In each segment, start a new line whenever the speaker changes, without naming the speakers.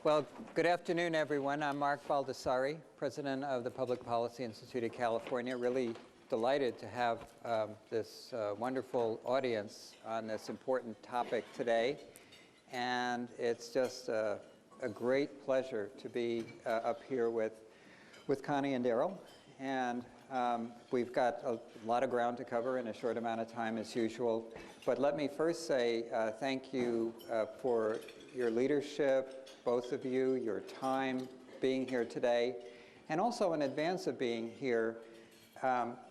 Well, good afternoon, everyone. I'm Mark Baldassare, president of the Public Policy Institute of California. Really delighted to have this wonderful audience on this important topic today. And it's just a great pleasure to be up here with Connie and Darrell. And we've got a lot of ground to cover in a short amount of time as usual. But let me first say thank you for your leadership, both of you, your time being here today, and also in advance of being here.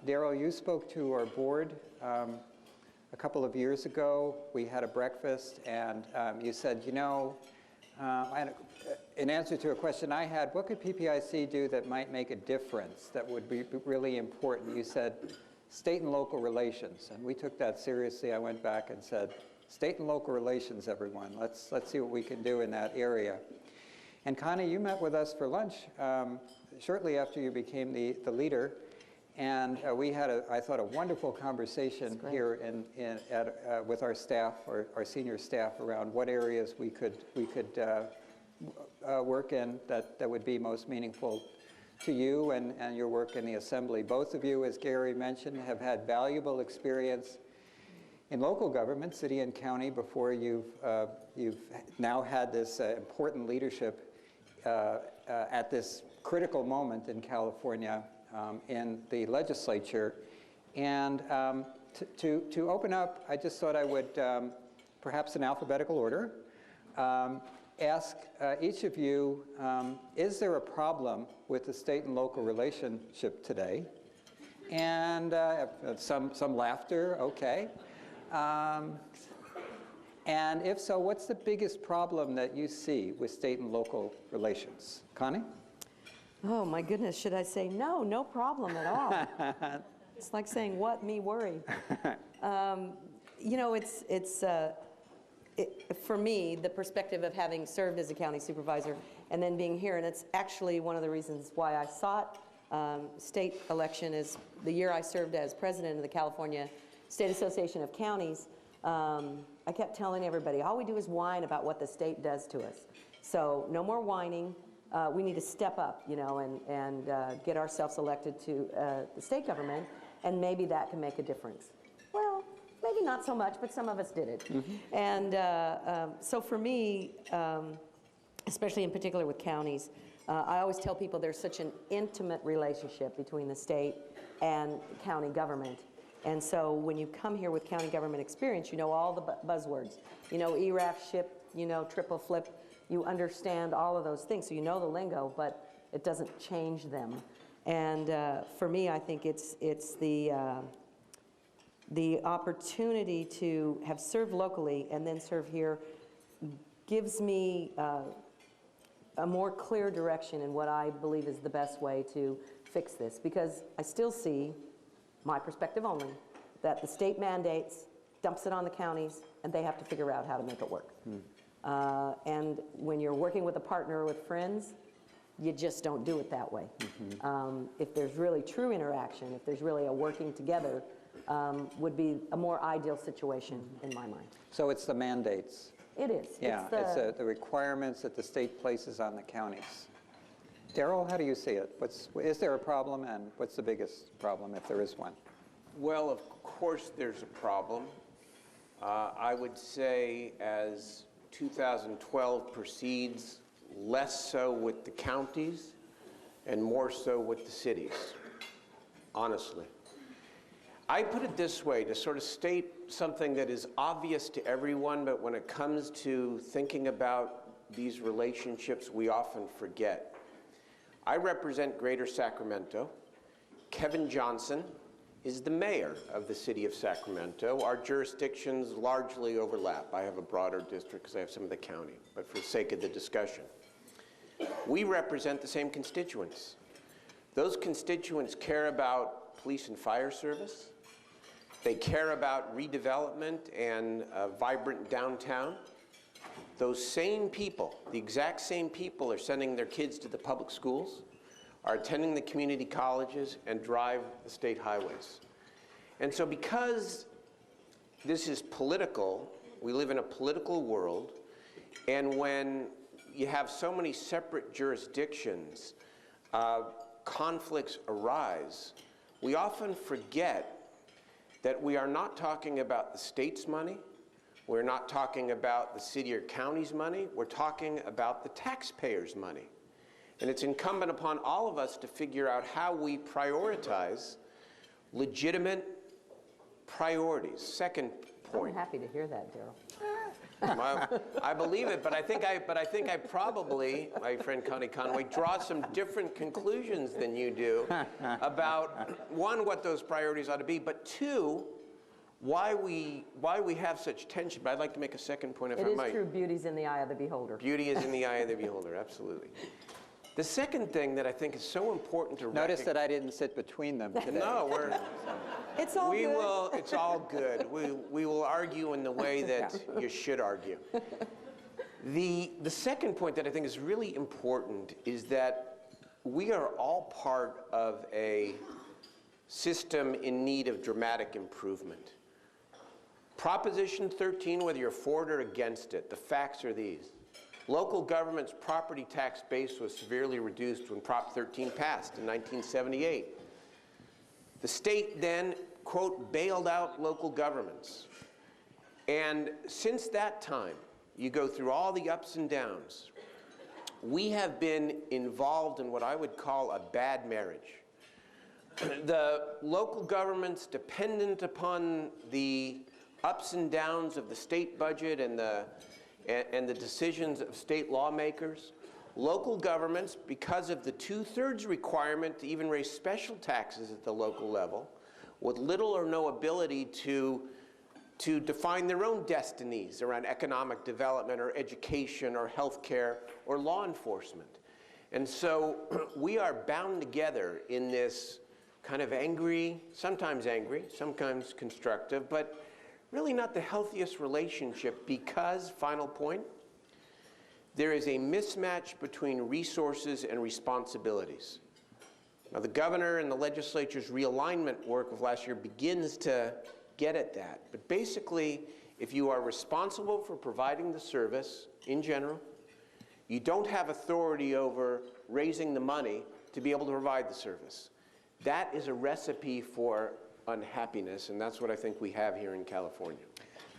Darrell, you spoke to our board a couple of years ago. We had a breakfast, and you said, you know, in answer to a question I had, what could PPIC do that might make a difference, that would be really important? You said state and local relations, and we took that seriously. I went back and said, state and local relations, everyone. Let's see what we can do in that area. And Connie, you met with us for lunch shortly after you became the leader, and we had, I thought, a wonderful conversation here with our staff, our senior staff, around what areas we could work in that would be most meaningful to you and your work in the Assembly. Both of you, as Gary mentioned, have had valuable experience in local government, city and county, before you've now had this important leadership at this critical moment in California in the legislature. And to open up, I just thought I would, perhaps in alphabetical order, ask each of you, is there a problem with the state and local relationship today? And some laughter, okay. And if so, what's the biggest problem that you see with state and local relations? Connie?
Oh my goodness, should I say no problem at all? It's like saying, what, me worry? You know, for me, the perspective of having served as a county supervisor and then being here, and it's actually one of the reasons why I sought state election, is the year I served as president of the California State Association of Counties. I kept telling everybody, all we do is whine about what the state does to us. So no more whining. We need to step up, you know, and get ourselves elected to the state government, and maybe that can make a difference. Well, maybe not so much, but some of us did it. Mm-hmm. And so for me, especially in particular with counties, I always tell people there's such an intimate relationship between the state and county government. And so when you come here with county government experience, you know all the buzzwords. You know ERAF, SHIP, you know triple flip. You understand all of those things. So you know the lingo, but it doesn't change them. And for me, I think it's the opportunity to have served locally and then serve here gives me a more clear direction in what I believe is the best way to fix this. Because I still see, my perspective only, that the state mandates, dumps it on the counties, and they have to figure out how to make it work. And when you're working with a partner or with friends, you just don't do it that way. Mm-hmm. If there's really true interaction, if there's really a working together, would be a more ideal situation in my mind.
So it's the mandates.
It is.
Yeah, it's the requirements that the state places on the counties. Darrell, how do you see it? Is there a problem, and what's the biggest problem, if there is one?
Well, of course there's a problem. I would say as 2012 proceeds, less so with the counties and more so with the cities, honestly. I put it this way, to sort of state something that is obvious to everyone, but when it comes to thinking about these relationships, we often forget. I represent Greater Sacramento. Kevin Johnson is the mayor of the city of Sacramento. Our jurisdictions largely overlap. I have a broader district because I have some of the county, but for the sake of the discussion. We represent the same constituents. Those constituents care about police and fire service. They care about redevelopment and a vibrant downtown. Those same people, the exact same people, are sending their kids to the public schools, are attending the community colleges, and drive the state highways. And so because this is political, we live in a political world, and when you have so many separate jurisdictions, conflicts arise, we often forget that we are not talking about the state's money, we're not talking about the city or county's money, we're talking about the taxpayers' money. And it's incumbent upon all of us to figure out how we prioritize legitimate priorities. Second point.
I'm happy to hear that, Darrell.
Well, I believe it, but I think I probably, my friend Connie Conway, draw some different conclusions than you do about, one, what those priorities ought to be, but two, why we have such tension. But I'd like to make a second point, if I might.
It is true, beauty's in the eye of the beholder.
Beauty is in the eye of the beholder, absolutely. The second thing that I think is so important to
Notice that I didn't sit between them today.
No,
It's all good.
It's all good. We will argue in the way that you should argue. The second point that I think is really important is that we are all part of a system in need of dramatic improvement. Proposition 13, whether you're for it or against it, the facts are these. Local government's property tax base was severely reduced when Prop 13 passed in 1978. The state then, quote, bailed out local governments. And since that time, you go through all the ups and downs. We have been involved in what I would call a bad marriage. The local governments, dependent upon the ups and downs of the state budget and the decisions of state lawmakers, local governments, because of the 2/3 requirement to even raise special taxes at the local level, with little or no ability to define their own destinies around economic development or education or healthcare or law enforcement. And so we are bound together in this kind of angry, sometimes constructive, but really not the healthiest relationship because, final point, there is a mismatch between resources and responsibilities. Now, the governor and the legislature's realignment work of last year begins to get at that. But basically, if you are responsible for providing the service in general, you don't have authority over raising the money to be able to provide the service. That is a recipe for unhappiness, and that's what I think we have here in California.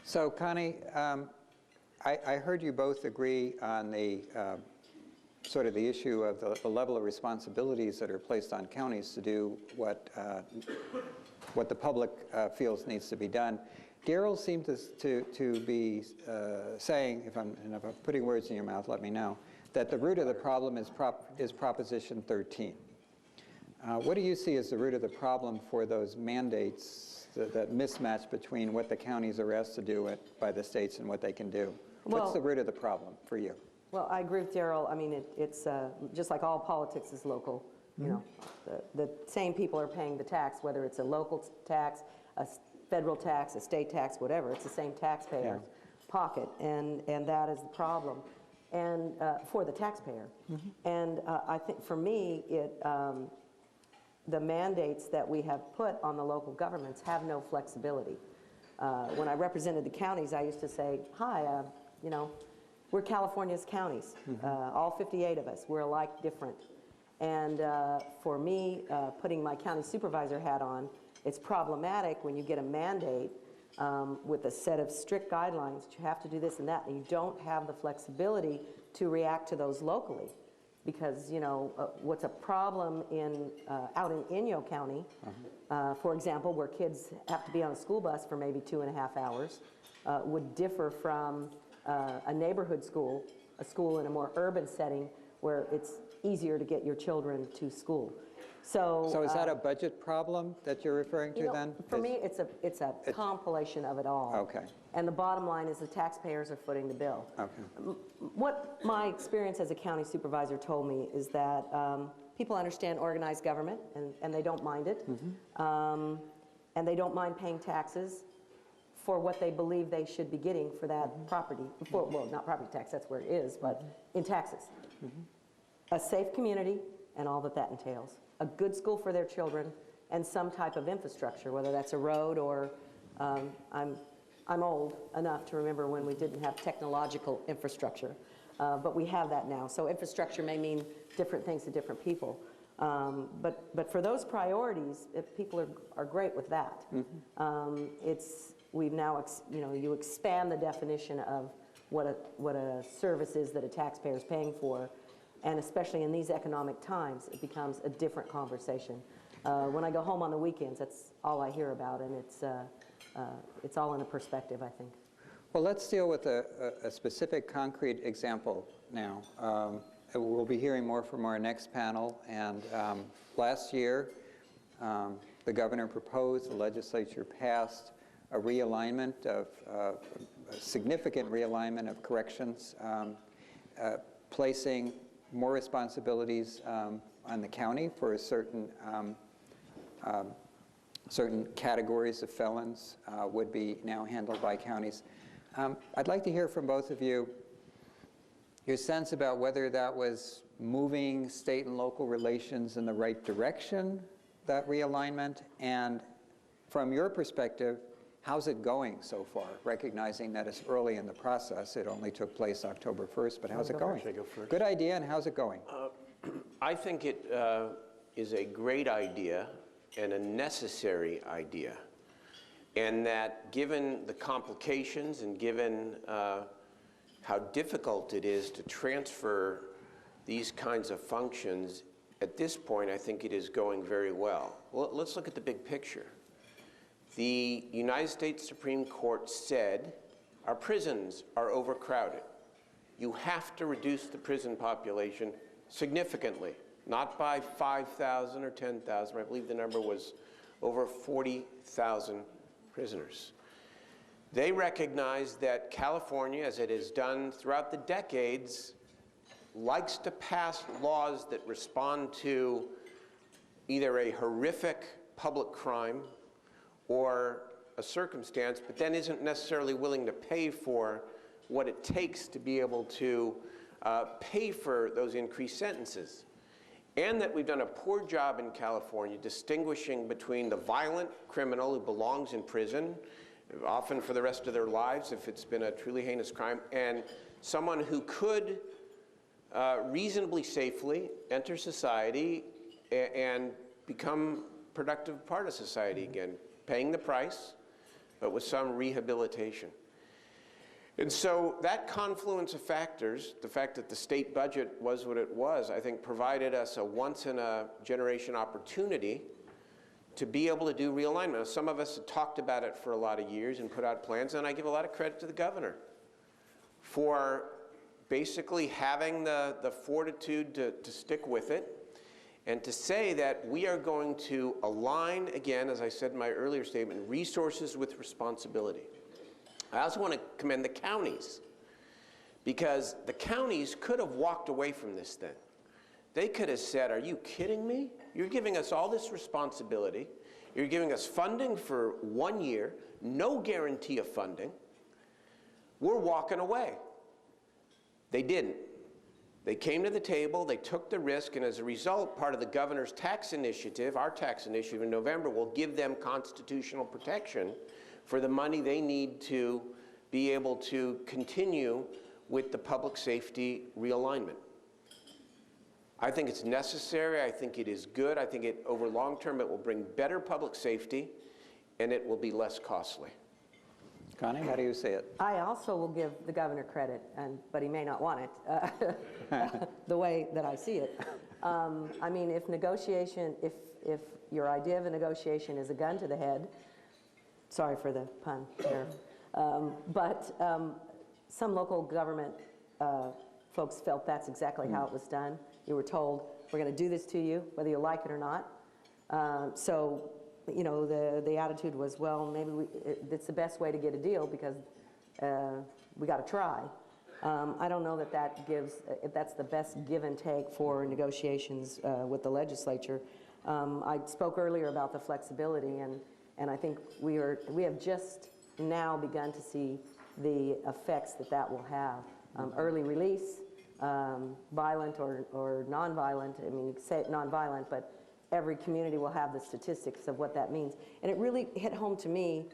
So, Connie, I heard you both agree on the sort of the issue of the level of responsibilities that are placed on counties to do what the public feels needs to be done. Darrell seemed to be saying, if I'm putting words in your mouth, let me know, that the root of the problem is Proposition 13. What do you see as the root of the problem for those mandates, that mismatch between what the counties are asked to do by the states and what they can do? What's the root of the problem for you?
Well, I agree with Darrell. I mean, it's just like all politics is local. You know, the same people are paying the tax, whether it's a local tax, a federal tax, a state tax, whatever. It's the same taxpayer's pocket, and that is the problem, and for the taxpayer. And I think for me, the mandates that we have put on the local governments have no flexibility. When I represented the counties, I used to say, hi, you know, we're California's counties, all 58 of us. We're alike, different. And for me, putting my county supervisor hat on, it's problematic when you get a mandate with a set of strict guidelines that you have to do this and that, and you don't have the flexibility to react to those locally. Because, you know, what's a problem out in Inyo County, for example, where kids have to be on a school bus for maybe 2.5 hours, would differ from a neighborhood school, a school in a more urban setting where it's easier to get your children to school. So
is that a budget problem that you're referring to then?
For me, it's a compilation of it all.
Okay.
And the bottom line is the taxpayers are footing the bill.
Okay.
What my experience as a county supervisor told me is that people understand organized government, and they don't mind it. And they don't mind paying taxes for what they believe they should be getting for that property. Well, not property tax, that's where it is, but in taxes. A safe community and all that entails. A good school for their children and some type of infrastructure, whether that's a road or I'm old enough to remember when we didn't have technological infrastructure. but we have that now. So infrastructure may mean different things to different people. But for those priorities, if people are great with that. We've now, you expand the definition of what a service is that a taxpayer is paying for, and especially in these economic times, it becomes a different conversation. When I go home on the weekends, that's all I hear about, and it's all in a perspective, I think.
Well, let's deal with a specific concrete example now. We'll be hearing more from our next panel, and last year, the governor proposed, the legislature passed a realignment of, a significant realignment of corrections, placing more responsibilities on the county for certain categories of felons would be now handled by counties. I'd like to hear from both of you your sense about whether that was moving state and local relations in the right direction, that realignment, and from your perspective, how's it going so far, recognizing that it's early in the process? It only took place October 1st, but how's it going?
Should I go first?
Good idea, and how's it going?
I think it is a great idea and a necessary idea, and that given the complications and given how difficult it is to transfer these kinds of functions, at this point, I think it is going very well. Well, let's look at the big picture. The United States Supreme Court said our prisons are overcrowded. You have to reduce the prison population significantly, not by 5,000 or 10,000. I believe the number was over 40,000 prisoners. They recognize that California, as it has done throughout the decades, likes to pass laws that respond to either a horrific public crime or a circumstance, but then isn't necessarily willing to pay for what it takes to be able to pay for those increased sentences. And that we've done a poor job in California distinguishing between the violent criminal who belongs in prison, often for the rest of their lives if it's been a truly heinous crime, and someone who could reasonably safely enter society and become a productive part of society again, paying the price, but with some rehabilitation. And so that confluence of factors, the fact that the state budget was what it was, I think provided us a once-in-a-generation opportunity to be able to do realignment. Some of us have talked about it for a lot of years and put out plans, and I give a lot of credit to the governor for basically having the fortitude to stick with it and to say that we are going to align, again, as I said in my earlier statement, resources with responsibility. I also want to commend the counties, because the counties could have walked away from this thing. They could have said, are you kidding me? You're giving us all this responsibility. You're giving us funding for 1 year, no guarantee of funding. We're walking away. They didn't. They came to the table, they took the risk, and as a result, part of the governor's tax initiative, our tax initiative in November, will give them constitutional protection for the money they need to be able to continue with the public safety realignment. I think it's necessary, I think it is good, I think over long term it will bring better public safety and it will be less costly.
Connie, how do you see it?
I also will give the governor credit, but he may not want it, the way that I see it. I mean, if your idea of a negotiation is a gun to the head, sorry for the pun there, but some local government folks felt that's exactly how it was done. You were told, we're going to do this to you, whether you like it or not. So, you know, the attitude was, well, maybe it's the best way to get a deal because we got to try. I don't know if that's the best give and take for negotiations with the legislature. I spoke earlier about the flexibility, and I think we have just now begun to see the effects that will have. Early release, violent or nonviolent. I mean, you say it nonviolent, but every community will have the statistics of what that means. And it really hit home to me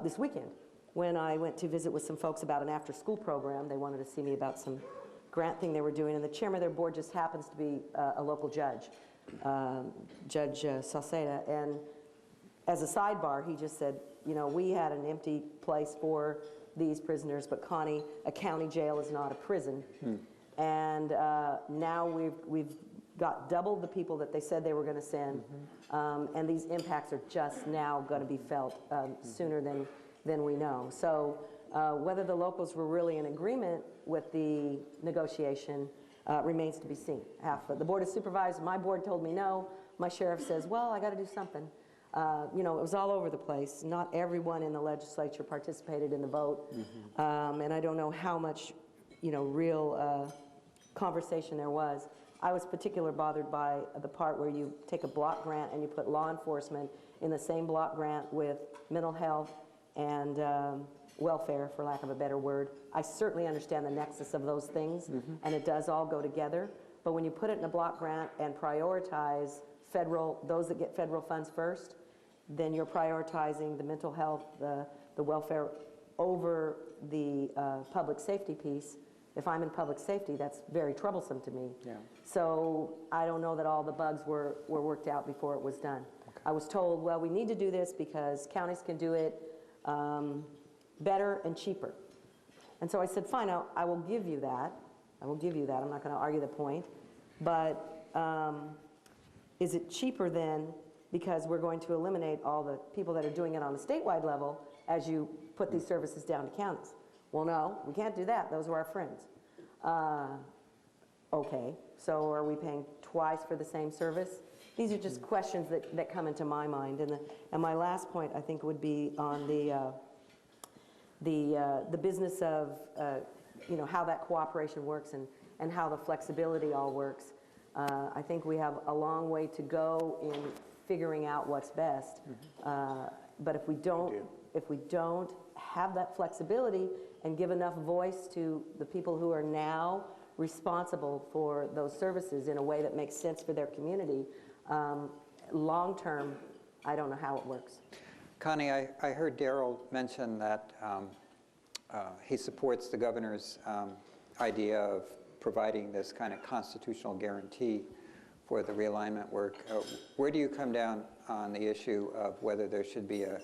this weekend when I went to visit with some folks about an after-school program. They wanted to see me about some grant thing they were doing, and the chairman of their board just happens to be a local judge, Judge Salceda. And as a sidebar, he just said, you know, we had an empty place for these prisoners, but Connie, a county jail is not a prison. And now we've got double the people that they said they were going to send, and these impacts are just now going to be felt sooner than we know. So whether the locals were really in agreement with the negotiation remains to be seen. Half of the Board of Supervisors, my board told me no. My sheriff says, well, I got to do something. You know, it was all over the place. Not everyone in the legislature participated in the vote, and I don't know how much, you know, real conversation there was. I was particularly bothered by the part where you take a block grant and you put law enforcement in the same block grant with mental health and welfare, for lack of a better word. I certainly understand the nexus of those things, and it does all go together. But when you put it in a block grant and prioritize those that get federal funds first, then you're prioritizing the mental health, the welfare over the public safety piece. If I'm in public safety, that's very troublesome to me. Yeah. So I don't know that all the bugs were worked out before it was done. Okay. I was told, well, we need to do this because counties can do it better and cheaper. And so I said, fine, I will give you that. I will give you that. I'm not going to argue the point. But is it cheaper then because we're going to eliminate all the people that are doing it on a statewide level as you put these services down to counties? Well, no, we can't do that. Those are our friends. Okay, so are we paying twice for the same service? These are just questions that come into my mind. And my last point, I think, would be on the business of you know, how that cooperation works and how the flexibility all works. I think we have a long way to go in figuring out what's best. But if we don't have that flexibility and give enough voice to the people who are now responsible for those services in a way that makes sense for their community, long term, I don't know how it works.
Connie, I heard Darrell mention that he supports the governor's idea of providing this kind of constitutional guarantee for the realignment work. Where do you come down on the issue of whether there should be a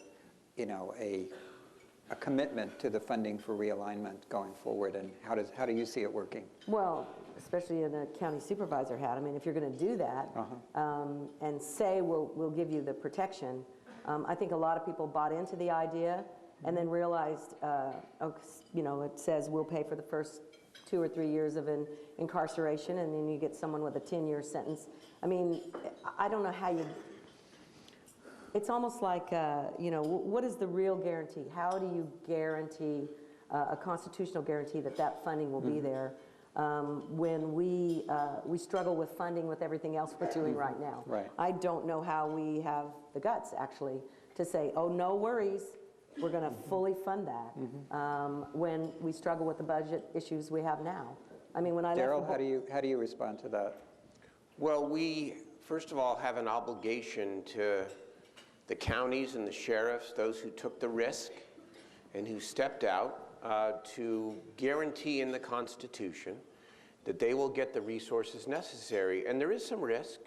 commitment to the funding for realignment going forward, and how do you see it working? Well,
especially in a county supervisor hat, I mean, if you're going to do that and say we'll give you the protection, I think a lot of people bought into the idea and then realized, you know, it says we'll pay for the first 2 or 3 years of an incarceration, and then you get someone with a 10-year sentence. I mean, I don't know how you. It's almost like, you know, what is the real guarantee? How do you guarantee a constitutional guarantee that that funding will be there when we struggle with funding with everything else we're doing right now?
Right.
I don't know how we have the guts, actually, to say, oh, no worries, we're going to fully fund that when we struggle with the budget issues we have now. I mean, when I
Darrell, how do you respond to that?
Well, we, first of all, have an obligation to the counties and the sheriffs, those who took the risk and who stepped out, to guarantee in the Constitution that they will get the resources necessary. And there is some risk,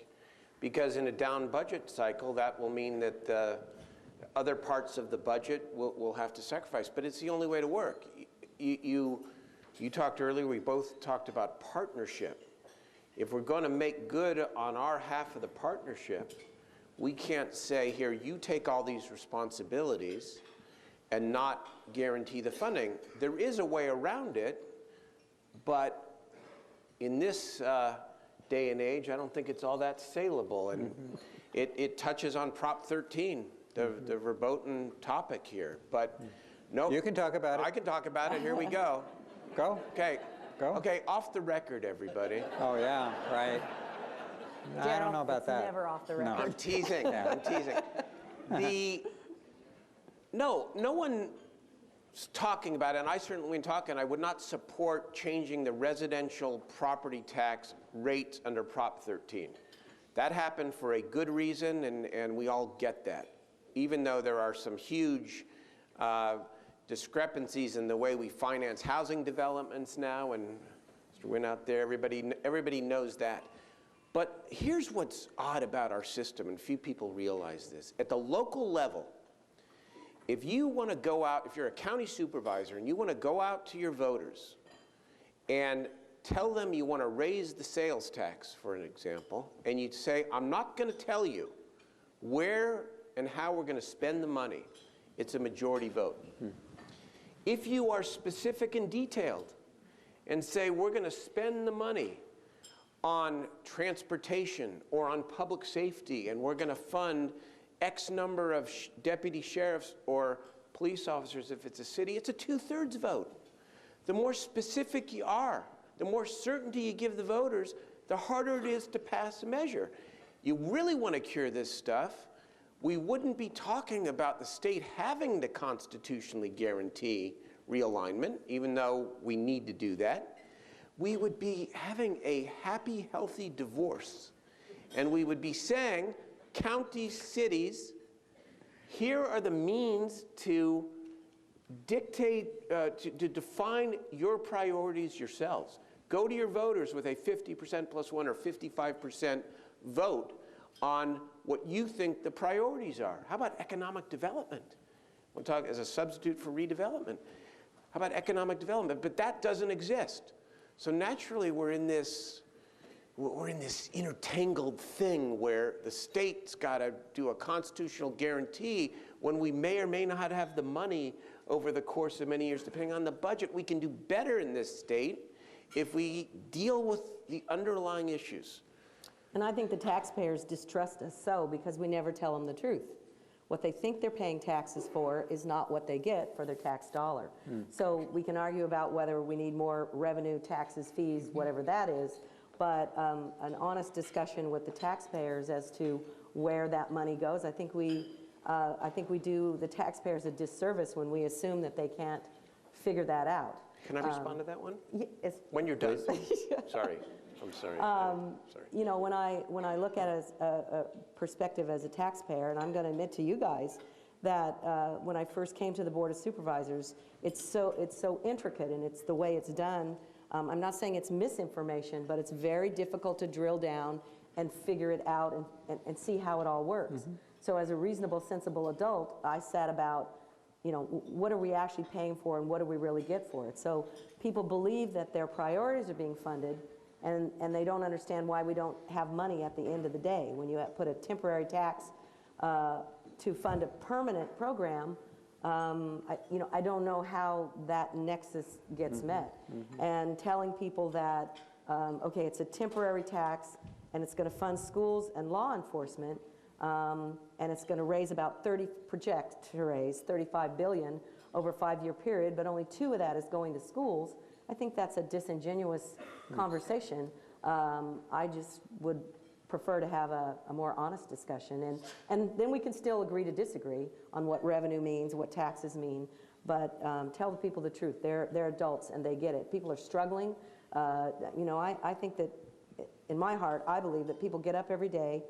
because in a down budget cycle, that will mean that the other parts of the budget will have to sacrifice. But it's the only way to work. You talked earlier, we both talked about partnership. If we're going to make good on our half of the partnership, we can't say, here, you take all these responsibilities and not guarantee the funding. There is a way around it, but in this day and age, I don't think it's all that saleable. And it touches on Prop 13, the verboten topic here. But no.
You can talk about it.
I can talk about it. Here we go.
Go.
Okay.
Go.
Okay, off the record, everybody.
Oh, yeah, right. I don't know about that.
Never off the record.
I'm teasing. I'm teasing. No one's talking about it, and I certainly, when talking, I would not support changing the residential property tax rates under Prop 13. That happened for a good reason, and we all get that. Even though there are some huge discrepancies in the way we finance housing developments now, and went out there, everybody knows that. But here's what's odd about our system, and few people realize this. At the local level, if you want to go out, if you're a county supervisor and you want to go out to your voters and tell them you want to raise the sales tax, for an example, and you say, I'm not going to tell you where and how we're going to spend the money, it's a majority vote. If you are specific and detailed and say, we're going to spend the money on transportation or on public safety, and we're going to fund X number of deputy sheriffs or police officers if it's a city, it's a 2/3 vote. The more specific you are, the more certainty you give the voters, the harder it is to pass a measure. You really want to cure this stuff, we wouldn't be talking about the state having to constitutionally guarantee realignment, even though we need to do that. We would be having a happy, healthy divorce. And we would be saying, counties, cities, here are the means to dictate, to define your priorities yourselves. Go to your voters with a 50% plus one or 55% vote on what you think the priorities are. How about economic development? We'll talk as a substitute for redevelopment. How about economic development? But that doesn't exist. So naturally, we're in this intertangled thing where the state's got to do a constitutional guarantee when we may or may not have the money over the course of many years, depending on the budget. We can do better in this state if we deal with the underlying issues.
And I think the taxpayers distrust us so because we never tell them the truth. What they think they're paying taxes for is not what they get for their tax dollar. So we can argue about whether we need more revenue, taxes, fees, whatever that is, but an honest discussion with the taxpayers as to where that money goes, I think we do the taxpayers a disservice when we assume that they can't figure that out.
Can I respond to that one?
Yes.
When you're done. Sorry. I'm sorry. Sorry.
You know, when I look at it as a perspective as a taxpayer, and I'm going to admit to you guys that when I first came to the Board of Supervisors, it's so intricate and it's the way it's done. I'm not saying it's misinformation, but it's very difficult to drill down and figure it out and see how it all works. So as a reasonable, sensible adult, I sat about, you know, what are we actually paying for and what do we really get for it? So people believe that their priorities are being funded, and they don't understand why we don't have money at the end of the day. When you put a temporary tax to fund a permanent program, I don't know how that nexus gets met. And telling people that, okay, it's a temporary tax, and it's going to fund schools and law enforcement, and it's going to raise about project to raise $35 billion over a 5-year period, but only 2 of that is going to schools. I think that's a disingenuous conversation. I just would prefer to have a more honest discussion, and then we can still agree to disagree on what revenue means, what taxes mean, but tell the people the truth. They're adults and they get it. People are struggling. You know, I think that in my heart, I believe that people get up every day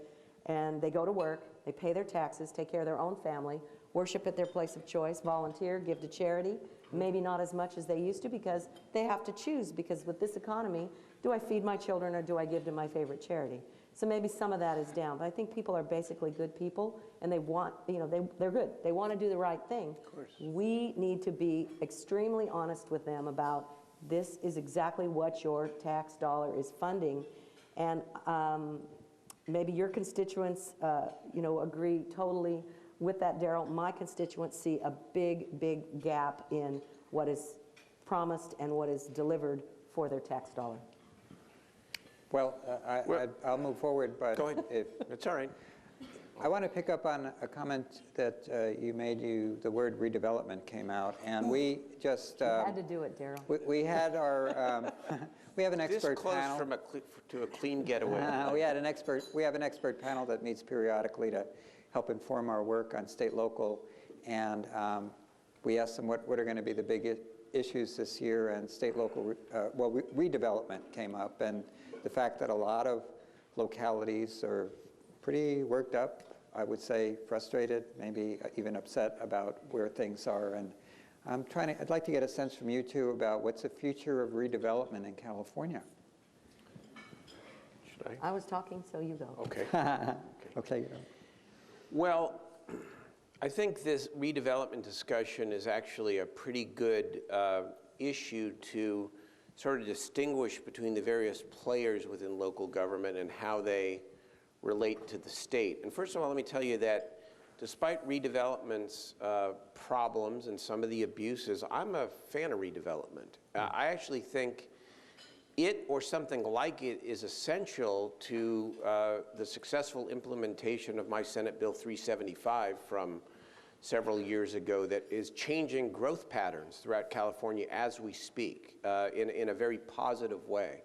and they go to work, they pay their taxes, take care of their own family, worship at their place of choice, volunteer, give to charity, maybe not as much as they used to because they have to choose, because with this economy, do I feed my children or do I give to my favorite charity? So maybe some of that is down, but I think people are basically good people and they want, you know, they're good. They want to do the right thing.
Of course. We
need to be extremely honest with them about this is exactly what your tax dollar is funding, and maybe your constituents, you know, agree totally with that, Darrell. My constituents see a big, big gap in what is promised and what is delivered for their tax dollar.
Well, I'll move forward, but
go ahead. It's all right.
I want to pick up on a comment that you made. The word redevelopment came out, and we just
You had to do it, Darrell.
we had our we have an expert
This close
panel.
from to a clean getaway.
We have an expert panel that meets periodically to help inform our work on state, local, and we asked them what are going to be the big issues this year, and state, local, redevelopment came up, and the fact that a lot of localities are pretty worked up, I would say frustrated, maybe even upset about where things are, and I'd like to get a sense from you two about what's the future of redevelopment in California.
Should
I was talking, so you go.
Okay.
Okay.
Well, I think this redevelopment discussion is actually a pretty good issue to sort of distinguish between the various players within local government and how they relate to the state. And first of all, let me tell you that despite redevelopment's problems and some of the abuses, I'm a fan of redevelopment. I actually think it or something like it is essential to the successful implementation of my Senate Bill 375 from several years ago that is changing growth patterns throughout California as we speak in a very positive way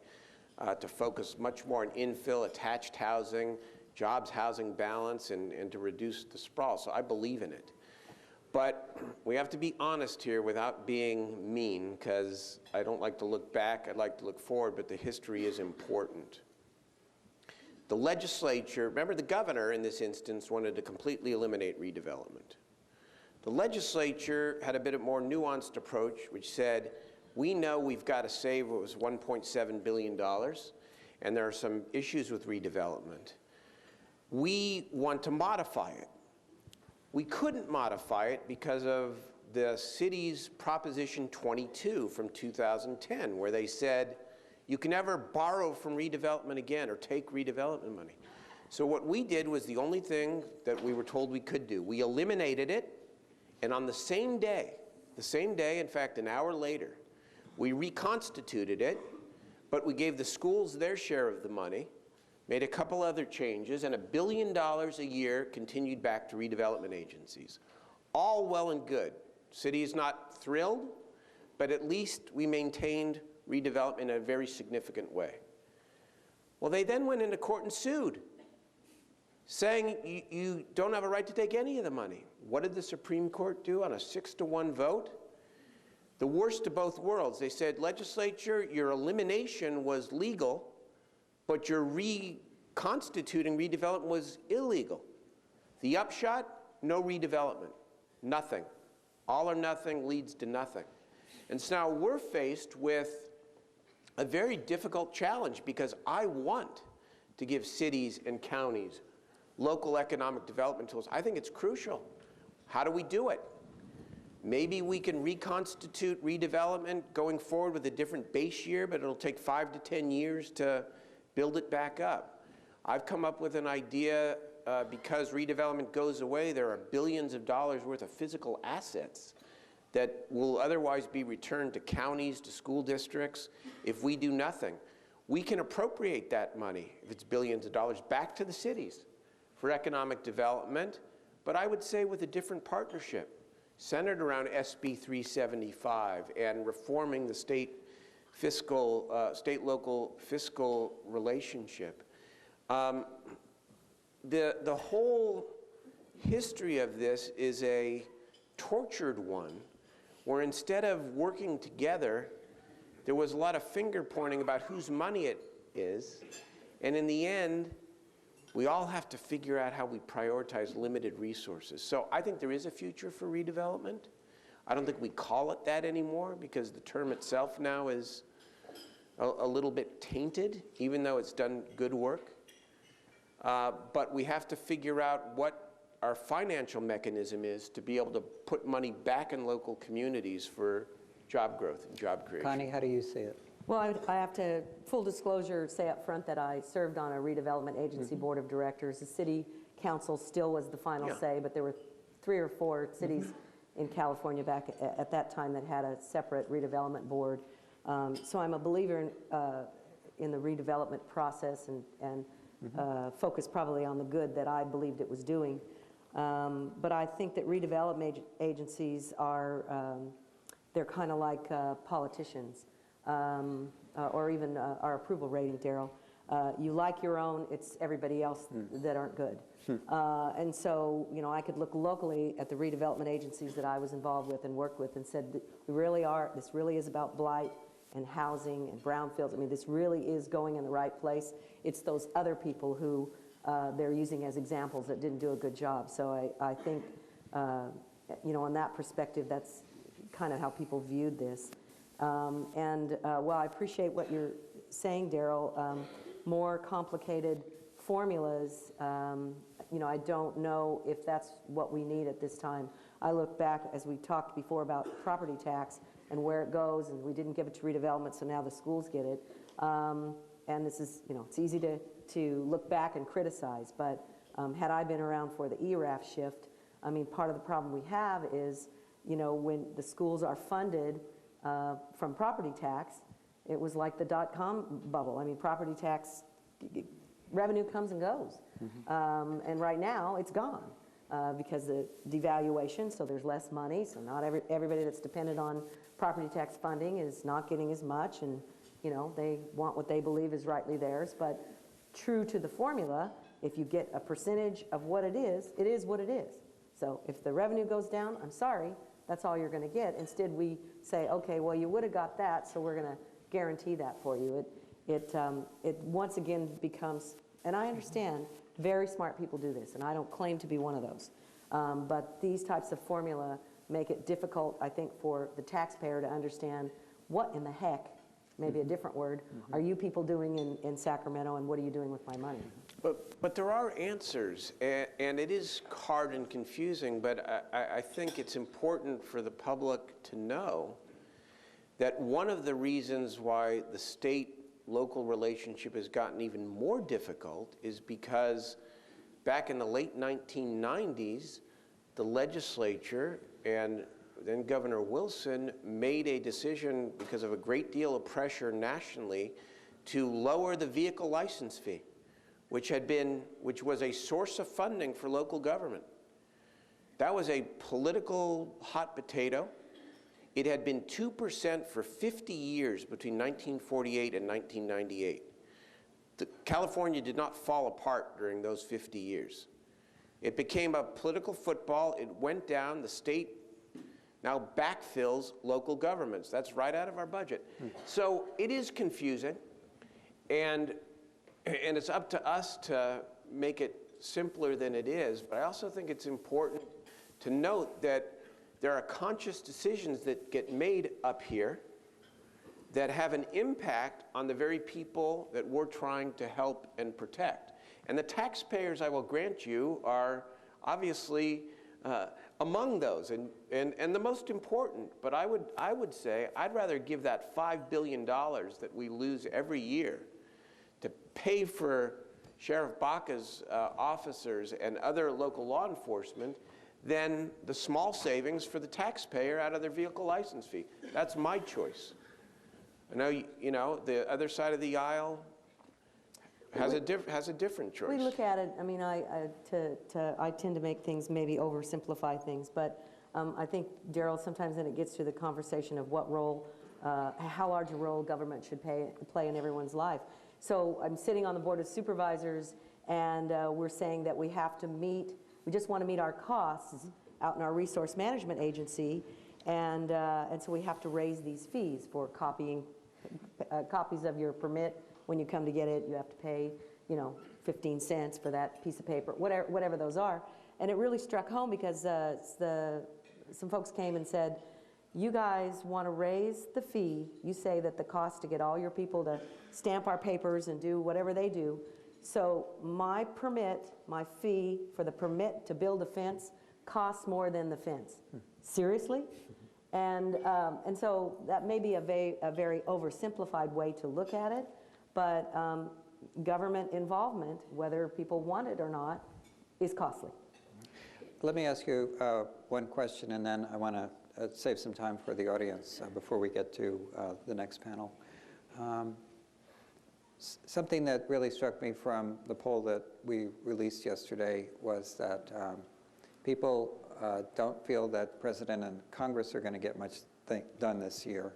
to focus much more on infill, attached housing, jobs, housing balance, and to reduce the sprawl. So I believe in it. But we have to be honest here without being mean, because I don't like to look back, I'd like to look forward, but the history is important. The legislature, remember the governor in this instance wanted to completely eliminate redevelopment. The legislature had a bit of more nuanced approach, which said, we know we've got to save what was $1.7 billion, and there are some issues with redevelopment. We want to modify it. We couldn't modify it because of the city's Proposition 22 from 2010, where they said, you can never borrow from redevelopment again or take redevelopment money. So what we did was the only thing that we were told we could do. We eliminated it. And on the same day, in fact, an hour later, we reconstituted it, but we gave the schools their share of the money, made a couple other changes, and $1 billion a year continued back to redevelopment agencies. All well and good. City is not thrilled, but at least we maintained redevelopment in a very significant way. Well, they then went into court and sued, saying you don't have a right to take any of the money. What did the Supreme Court do on a 6-to-1 vote? The worst of both worlds. They said, legislature, your elimination was legal, but your reconstituting redevelopment was illegal. The upshot, no redevelopment, nothing. All or nothing leads to nothing. And so now we're faced with a very difficult challenge because I want to give cities and counties local economic development tools. I think it's crucial. How do we do it? Maybe we can reconstitute redevelopment going forward with a different base year, but it'll take 5 to 10 years to build it back up. I've come up with an idea because redevelopment goes away, there are billions of dollars worth of physical assets that will otherwise be returned to counties, to school districts, if we do nothing. We can appropriate that money, if it's billions of dollars, back to the cities for economic development, but I would say with a different partnership, centered around SB 375 and reforming the state-local fiscal relationship. The whole history of this is a tortured one, where instead of working together, there was a lot of finger pointing about whose money it is, and in the end, we all have to figure out how we prioritize limited resources. So I think there is a future for redevelopment. I don't think we call it that anymore because the term itself now is a little bit tainted, even though it's done good work. But we have to figure out what our financial mechanism is to be able to put money back in local communities for job growth and job creation.
Connie, how do you see it?
Well, I have to, full disclosure, say up front that I served on a redevelopment agency board of directors. The city council still was the final say, but there were 3 or 4 cities in California back at that time that had a separate redevelopment board. So I'm a believer in the redevelopment process and focus probably on the good that I believed it was doing. But I think that redevelopment agencies are, they're kind of like politicians. Or even our approval rating, Darrell. You like your own, it's everybody else that aren't good. And so, you know, I could look locally at the redevelopment agencies that I was involved with and worked with and said, we really are, this really is about blight and housing and brownfields. I mean, this really is going in the right place. It's those other people who they're using as examples that didn't do a good job. So I think, you know, on that perspective, that's kind of how people viewed this. Well, I appreciate what you're saying, Darrell. More complicated formulas, you know, I don't know if that's what we need at this time. I look back, as we talked before about property tax and where it goes, and we didn't give it to redevelopment, so now the schools get it. And this is, you know, it's easy to look back and criticize, but had I been around for the ERAF shift, I mean, part of the problem we have is, you know, when the schools are funded from property tax, it was like the dot-com bubble. I mean, property tax revenue comes and goes. And right now, it's gone because the devaluation, so there's less money, so not everybody that's dependent on property tax funding is not getting as much, and you know, they want what they believe is rightly theirs. But true to the formula, if you get a percentage of what it is what it is. So if the revenue goes down, I'm sorry, that's all you're going to get. Instead, we say, okay, well, you would have got that, so we're going to guarantee that for you. It once again becomes, and I understand very smart people do this, and I don't claim to be one of those, but these types of formula make it difficult, I think, for the taxpayer to understand what in the heck, maybe a different word, are you people doing in Sacramento, and what are you doing with my money?
But there are answers, and it is hard and confusing, but I think it's important for the public to know that one of the reasons why the state-local relationship has gotten even more difficult is because back in the late 1990s, the legislature and then Governor Wilson made a decision because of a great deal of pressure nationally to lower the vehicle license fee, which was a source of funding for local government. That was a political hot potato. It had been 2% for 50 years between 1948 and 1998. California did not fall apart during those 50 years. It became a political football. It went down. The state now backfills local governments. That's right out of our budget. So it is confusing, and it's up to us to make it simpler than it is. But I also think it's important to note that there are conscious decisions that get made up here that have an impact on the very people that we're trying to help and protect. And the taxpayers, I will grant you, are obviously among those and the most important. But I would say I'd rather give that $5 billion that we lose every year to pay for Sheriff Baca's officers and other local law enforcement than the small savings for the taxpayer out of their vehicle license fee. That's my choice. I know, you know, the other side of the aisle has a different choice.
We look at it, I mean, I tend to make things, maybe oversimplify things, but I think, Darrell, sometimes then it gets to the conversation of what role, how large a role government should play in everyone's life. So I'm sitting on the Board of Supervisors, and we're saying that we have to meet, we just want to meet our costs out in our resource management agency, and so we have to raise these fees for copying copies of your permit. When you come to get it, you have to pay, you know, 15 cents for that piece of paper, whatever those are. And it really struck home because some folks came and said, you guys want to raise the fee. You say that the cost to get all your people to stamp our papers and do whatever they do. So my permit, my fee for the permit to build a fence costs more than the fence. Seriously? And so that may be a very oversimplified way to look at it, but government involvement, whether people want it or not, is costly.
Let me ask you one question, and then I want to save some time for the audience before we get to the next panel. Something that really struck me from the poll that we released yesterday was that people don't feel that President and Congress are going to get much done this year.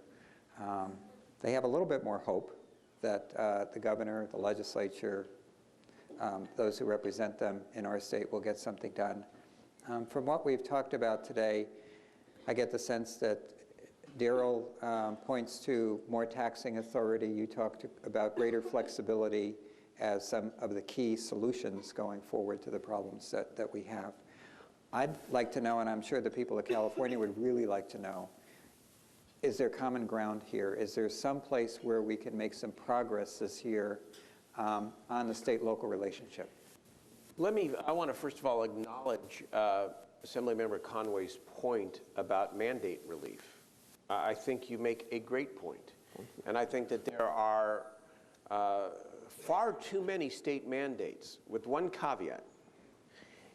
They have a little bit more hope that the governor, the legislature, those who represent them in our state will get something done. From what we've talked about today, I get the sense that Darrell points to more taxing authority. You talked about greater flexibility as some of the key solutions going forward to the problems that we have. I'd like to know, and I'm sure the people of California would really like to know, is there common ground here? Is there some place where we can make some progress this year on the state-local relationship?
I want to first of all acknowledge Assemblymember Conway's point about mandate relief. I think you make a great point. And I think that there are far too many state mandates, with one caveat.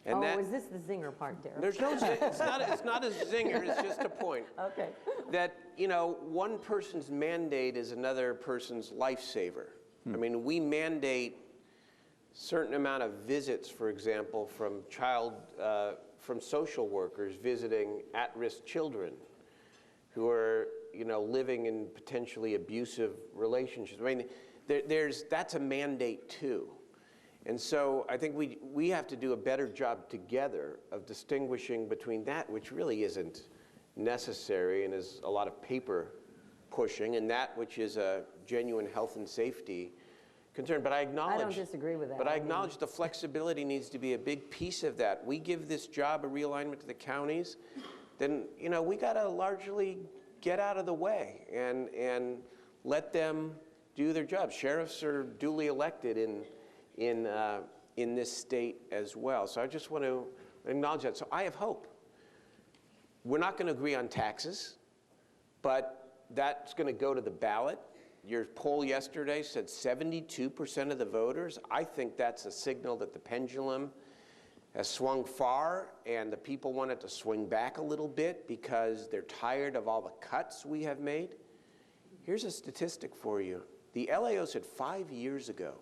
And
is this the zinger part, Darrell?
There's no, it's not a zinger, it's just a point.
Okay.
That, one person's mandate is another person's lifesaver. I mean, we mandate certain amount of visits, for example, from social workers visiting at-risk children who are, living in potentially abusive relationships. I mean, that's a mandate too. And so I think we have to do a better job together of distinguishing between that, which really isn't necessary and is a lot of paper pushing, and that which is a genuine health and safety concern. But I don't
disagree with that.
But I acknowledge the flexibility needs to be a big piece of that. We give this job of realignment to the counties, then we got to largely get out of the way and let them do their job. Sheriffs are duly elected in this state as well. So I just want to acknowledge that. So I have hope. We're not going to agree on taxes, but that's going to go to the ballot. Your poll yesterday said 72% of the voters. I think that's a signal that the pendulum has swung far, and the people want it to swing back a little bit because they're tired of all the cuts we have made. Here's a statistic for you. The LAO said 5 years ago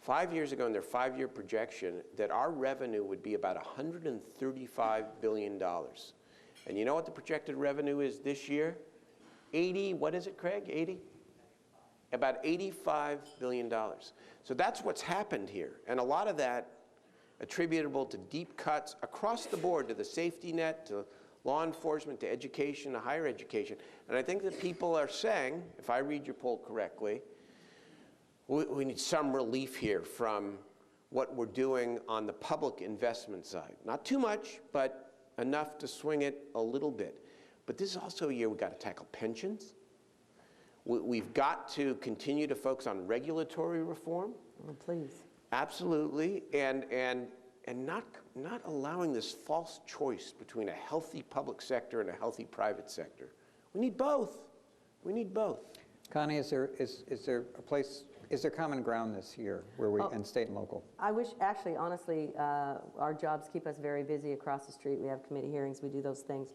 in their 5-year projection, that our revenue would be about $135 billion. And you know what the projected revenue is this year? What is it, Craig? 80? About $85 billion. So that's what's happened here. And a lot of that attributable to deep cuts across the board, to the safety net, to law enforcement, to education, to higher education. And I think that people are saying, if I read your poll correctly, we need some relief here from what we're doing on the public investment side. Not too much, but enough to swing it a little bit. But this is also a year we've got to tackle pensions. We've got to continue to focus on regulatory reform.
Oh, please.
Absolutely, and not allowing this false choice between a healthy public sector and a healthy private sector. We need both. We need both.
Connie, is there common ground this year where we, and state and local?
I wish, actually, honestly, our jobs keep us very busy across the street. We have committee hearings, we do those things.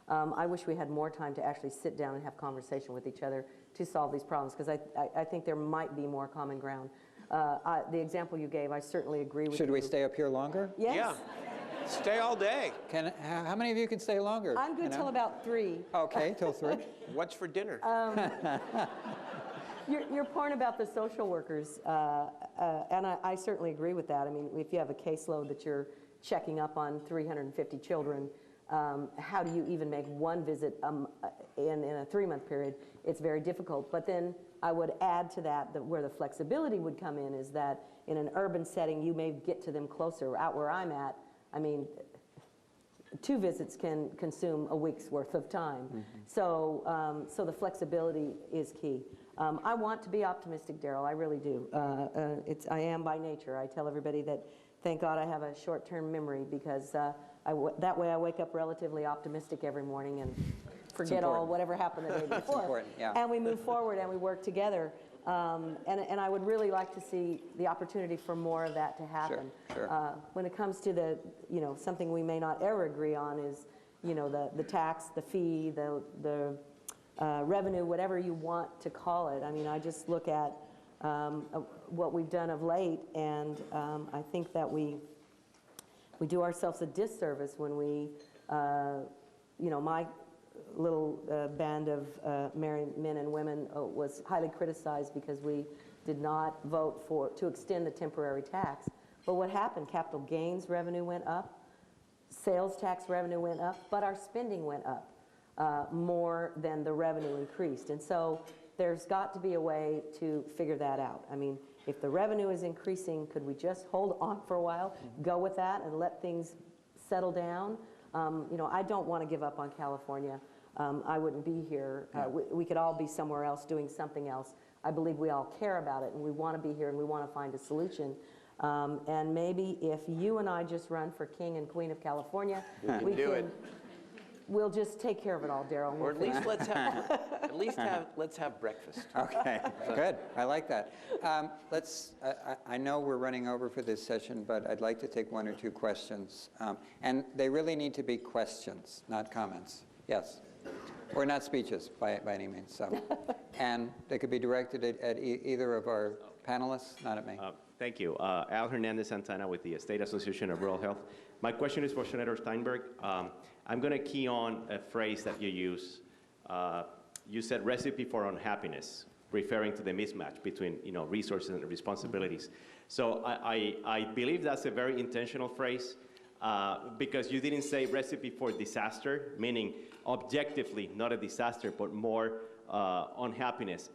I wish we had more time to actually sit down and have conversation with each other to solve these problems, because I think there might be more common ground. The example you gave, I certainly agree with you.
Should we stay up here longer?
Yes.
Yeah. Stay all day.
How many of you can stay longer?
I'm good till about 3.
Okay, till 3.
What's for dinner?
Your point about the social workers, and I certainly agree with that. I mean, if you have a caseload that you're checking up on 350 children, how do you even make one visit in a 3-month period? It's very difficult. But then I would add to that where the flexibility would come in is that in an urban setting, you may get to them closer. Out where I'm at, I mean, 2 visits can consume a week's worth of time. Mm-hmm. So the flexibility is key. I want to be optimistic, Darrell. I really do. I am by nature. I tell everybody that, thank God I have a short-term memory, because that way I wake up relatively optimistic every morning and forget all whatever happened the day before.
That's important, yeah.
And we move forward and we work together. And I would really like to see the opportunity for more of that to happen.
Sure.
When it comes to the, something we may not ever agree on is, the tax, the fee, the revenue, whatever you want to call it. I mean, I just look at what we've done of late, and I think that we do ourselves a disservice when we, my little band of married men and women was highly criticized because we did not vote to extend the temporary tax. But what happened? Capital gains revenue went up, sales tax revenue went up, but our spending went up more than the revenue increased. And so there's got to be a way to figure that out. I mean, if the revenue is increasing, could we just hold on for a while, go with that, and let things settle down? I don't want to give up on California. I wouldn't be here. We could all be somewhere else doing something else. I believe we all care about it, and we want to be here, and we want to find a solution. And maybe if you and I just run for King and Queen of California, we
do it.
We'll just take care of it all, Darrell.
Or at least let's have breakfast.
Okay, good. I like that. I know we're running over for this session, but I'd like to take one or two questions. And they really need to be questions, not comments. Yes. Or not speeches, by any means. So, and they could be directed at either of our panelists, not at me.
Thank you. Al Hernandez Santana with the State Association of Rural Health. My question is for Senator Steinberg. I'm going to key on a phrase that you use. You said recipe for unhappiness, referring to the mismatch between resources and responsibilities. So I believe that's a very intentional phrase because you didn't say recipe for disaster, meaning objectively not a disaster, but more unhappiness.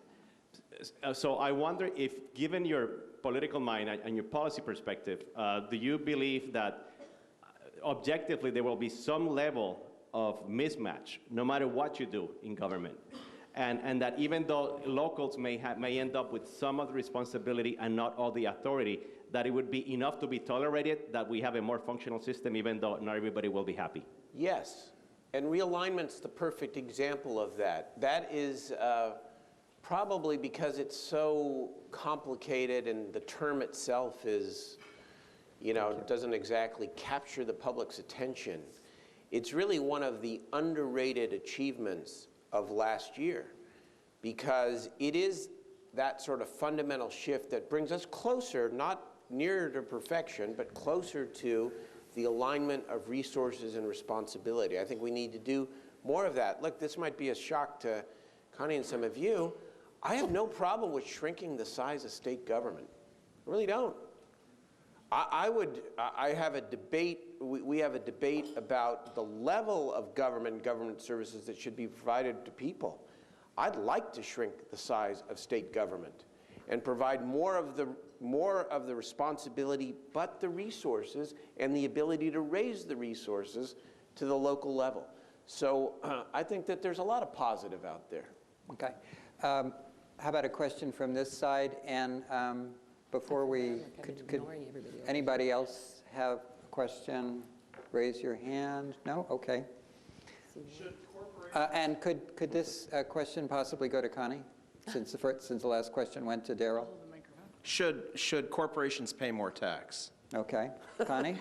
So I wonder if, given your political mind and your policy perspective, do you believe that objectively there will be some level of mismatch no matter what you do in government, and that even though locals may end up with some of the responsibility and not all the authority, that it would be enough to be tolerated, that we have a more functional system even though not everybody will be happy?
Yes, and realignment's the perfect example of that. That is probably because it's so complicated and the term itself is, doesn't exactly capture the public's attention. It's really one of the underrated achievements of last year because it is that sort of fundamental shift that brings us closer, not nearer to perfection, but closer to the alignment of resources and responsibility. I think we need to do more of that. Look, this might be a shock to Connie and some of you. I have no problem with shrinking the size of state government. I really don't. I have a debate, we have a debate about the level of government services that should be provided to people. I'd like to shrink the size of state government and provide more of the responsibility, but the resources and the ability to raise the resources to the local level. So I think that there's a lot of positive out there.
Okay. How about a question from this side? And before we, could anybody else have a question? Raise your hand. No? Okay. And could this question possibly go to Connie, since the last question went to Darrell?
Should corporations pay more tax?
Okay. Connie?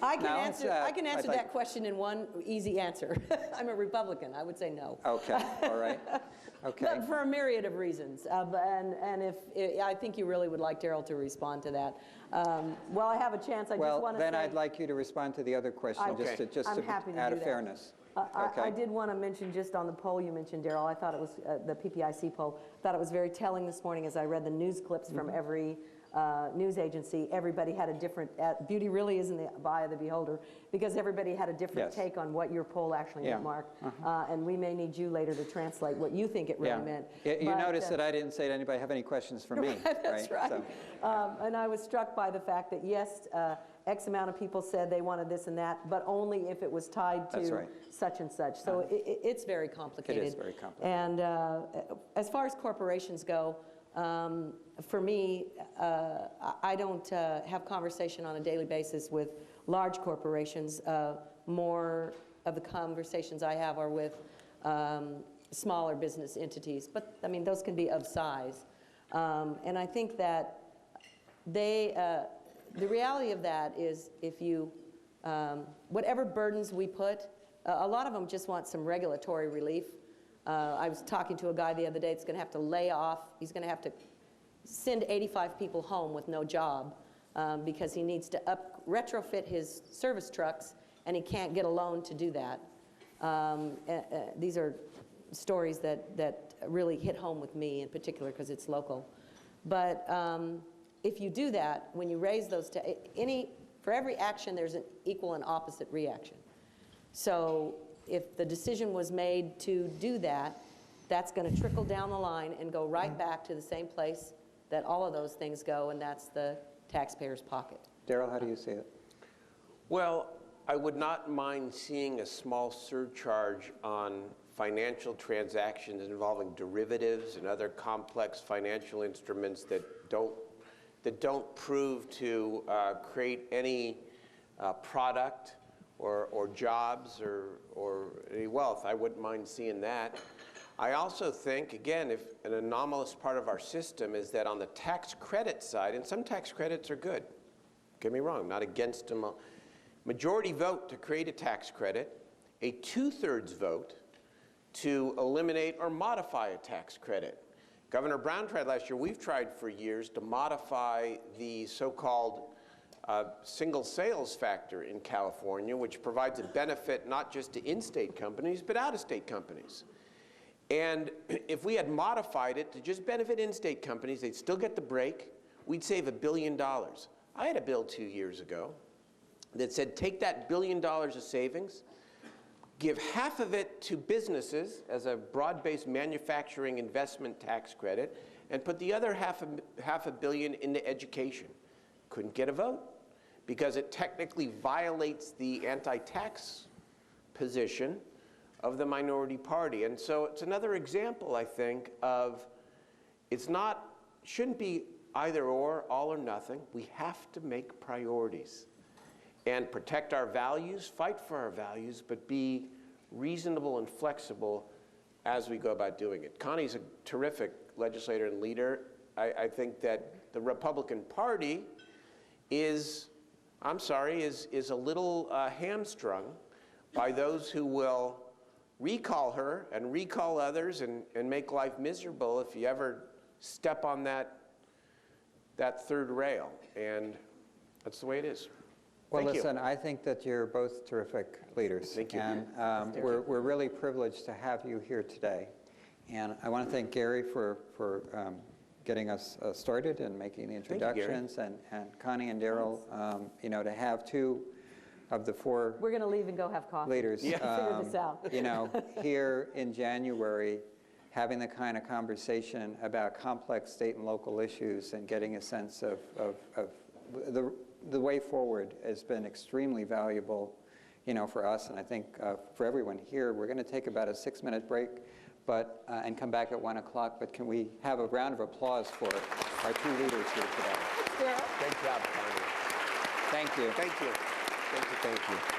I can answer that question in one easy answer. I'm a Republican. I would say no.
Okay. All right. Okay.
But for a myriad of reasons. And if I think you really would like Darrell to respond to that. While I have a chance, I just want to say...
Well, then I'd like you to respond to the other question, just out of fairness.
I did want to mention, just on the poll you mentioned, Darrell, I thought it was the PPIC poll, thought it was very telling this morning as I read the news clips from every news agency. Everybody had a different, beauty really is in the eye of the beholder, because everybody had a different take on what your poll actually meant, Mark. And we may need you later to translate what you think it really meant.
You notice that I didn't say to anybody, have any questions for me.
That's right. So. And I was struck by the fact that, yes, X amount of people said they wanted this and that, but only if it was tied to such and such. So it's very complicated.
It is very complicated.
And as far as corporations go, for me, I don't have conversation on a daily basis with large corporations. More of the conversations I have are with smaller business entities, but I mean, those can be of size. And I think that the reality of that is if you, whatever burdens we put, a lot of them just want some regulatory relief. I was talking to a guy the other day that's going to have to lay off. He's going to have to send 85 people home with no job because he needs to retrofit his service trucks, and he can't get a loan to do that. These are stories that really hit home with me in particular because it's local. But if you do that, when you raise those to for every action, there's an equal and opposite reaction. So if the decision was made to do that, that's going to trickle down the line and go right back to the same place that all of those things go, and that's the taxpayer's pocket.
Darrell, how do you see it?
Well, I would not mind seeing a small surcharge on financial transactions involving derivatives and other complex financial instruments that don't prove to create any product or jobs or any wealth. I wouldn't mind seeing that. I also think, again, if an anomalous part of our system is that on the tax credit side, and some tax credits are good, don't get me wrong, I'm not against them. Majority vote to create a tax credit, a 2/3 vote to eliminate or modify a tax credit. Governor Brown tried last year, we've tried for years to modify the so-called single sales factor in California, which provides a benefit not just to in-state companies, but out-of-state companies. And if we had modified it to just benefit in-state companies, they'd still get the break, we'd save $1 billion. I had a bill 2 years ago that said take that $1 billion of savings, give half of it to businesses as a broad-based manufacturing investment tax credit, and put the other half a billion into education. Couldn't get a vote because it technically violates the anti-tax position of the minority party. And so it's another example, I think, of shouldn't be either or, all or nothing. We have to make priorities and protect our values, fight for our values, but be reasonable and flexible as we go about doing it. Connie's a terrific legislator and leader. I think that the Republican Party is a little hamstrung by those who will recall her and recall others and make life miserable if you ever step on that third rail. And that's the way it is.
Well,
Thank
listen,
you.
I think that you're both terrific leaders.
Thank you.
And we're really privileged to have you here today. And I want to thank Gary for getting us started and making the introductions, and Connie and Darrell, to have two of the four
We're going to leave and go have coffee.
leaders,
Figure this out.
here in January, having the kind of conversation about complex state and local issues and getting a sense of the way forward has been extremely valuable, for us, and I think for everyone here. We're going to take about a 6-minute break, and come back at 1 o'clock. But can we have a round of applause for our two leaders here today?
Great job, Connie.
Thank you.
Thank you. Thank you. Thank you.